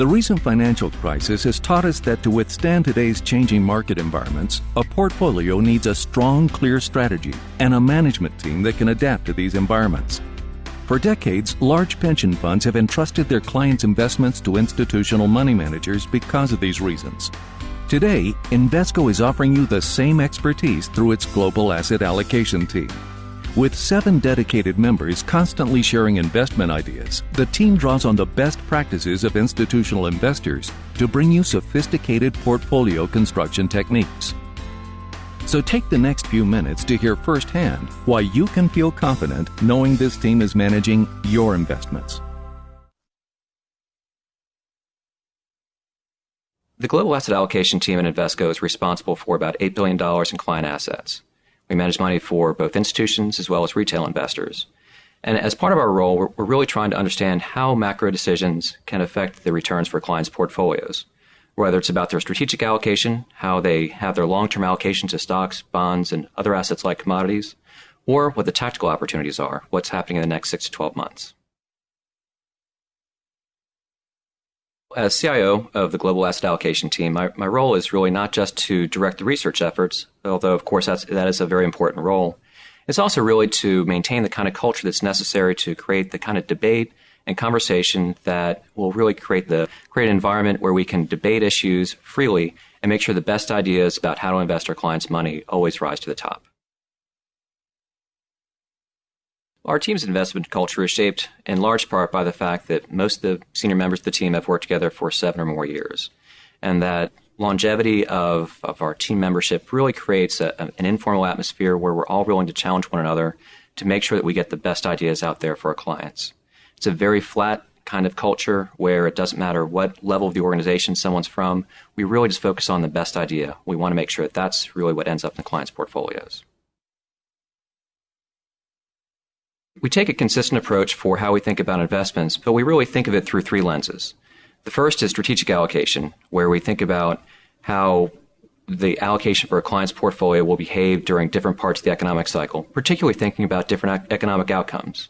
The recent financial crisis has taught us that to withstand today's changing market environments, a portfolio needs a strong, clear strategy and a management team that can adapt to these environments. For decades, large pension funds have entrusted their clients' investments to institutional money managers because of these reasons. Today, Invesco is offering you the same expertise through its global asset allocation team. With 7 dedicated members constantly sharing investment ideas, the team draws on the best practices of institutional investors to bring you sophisticated portfolio construction techniques. So take the next few minutes to hear firsthand why you can feel confident knowing this team is managing your investments. The Global Asset Allocation team at Invesco is responsible for about $8 billion in client assets. We manage money for both institutions as well as retail investors. And as part of our role, we're really trying to understand how macro decisions can affect the returns for clients' portfolios, whether it's about their strategic allocation, how they have their long-term allocation to stocks, bonds, and other assets like commodities, or what the tactical opportunities are, what's happening in the next 6 to 12 months. As CIO of the Global Asset Allocation team, my role is really not just to direct the research efforts, although of course that is a very important role. It's also really to maintain the kind of culture that's necessary to create the kind of debate and conversation that will really create an environment where we can debate issues freely and make sure the best ideas about how to invest our clients' money always rise to the top. Our team's investment culture is shaped in large part by the fact that most of the senior members of the team have worked together for 7 or more years, and that longevity of our team membership really creates an informal atmosphere where we're all willing to challenge one another to make sure that we get the best ideas out there for our clients. It's a very flat kind of culture where it doesn't matter what level of the organization someone's from. We really just focus on the best idea. We want to make sure that that's really what ends up in the client's portfolios. We take a consistent approach for how we think about investments, but we really think of it through 3 lenses. The first is strategic allocation, where we think about how the allocation for a client's portfolio will behave during different parts of the economic cycle, particularly thinking about different economic outcomes.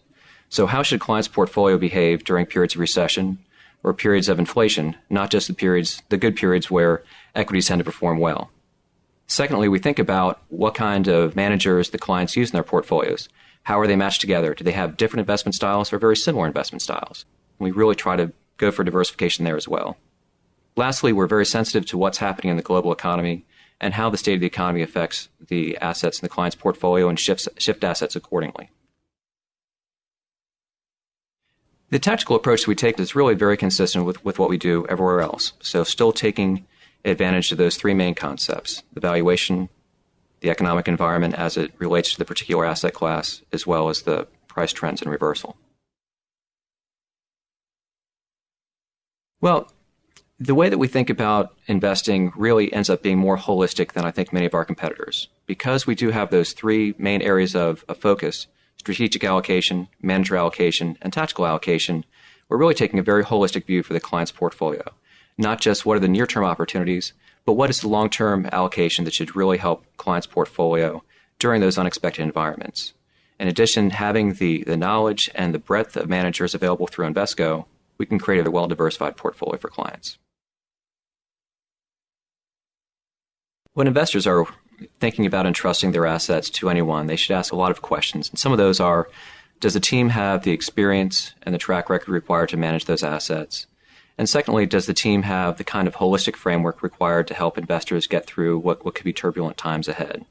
So how should a client's portfolio behave during periods of recession or periods of inflation, not just the good periods where equities tend to perform well? Secondly, we think about what kind of managers the clients use in their portfolios. How are they matched together? Do they have different investment styles or very similar investment styles? We really try to go for diversification there as well. Lastly, we're very sensitive to what's happening in the global economy and how the state of the economy affects the assets in the client's portfolio and shift assets accordingly. The tactical approach we take is really very consistent with what we do everywhere else. So still taking advantage of those 3 main concepts: the valuation, the economic environment as it relates to the particular asset class, as well as the price trends and reversal. Well, the way that we think about investing really ends up being more holistic than I think many of our competitors. Because we do have those 3 main areas of focus: strategic allocation, manager allocation, and tactical allocation, we're really taking a very holistic view for the client's portfolio. Not just what are the near-term opportunities, but what is the long-term allocation that should really help client's portfolio during those unexpected environments. In addition, having the knowledge and the breadth of managers available through Invesco, we can create a well-diversified portfolio for clients. When investors are thinking about entrusting their assets to anyone, they should ask a lot of questions. And some of those are, does the team have the experience and the track record required to manage those assets? And secondly, does the team have the kind of holistic framework required to help investors get through what could be turbulent times ahead? And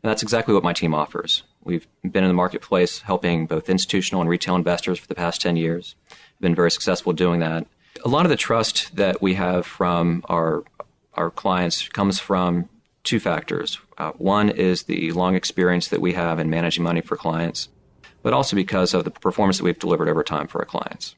that's exactly what my team offers. We've been in the marketplace helping both institutional and retail investors for the past 10 years. We've been very successful doing that. A lot of the trust that we have from our clients comes from 2 factors. One is the long experience that we have in managing money for clients, but also because of the performance that we've delivered over time for our clients.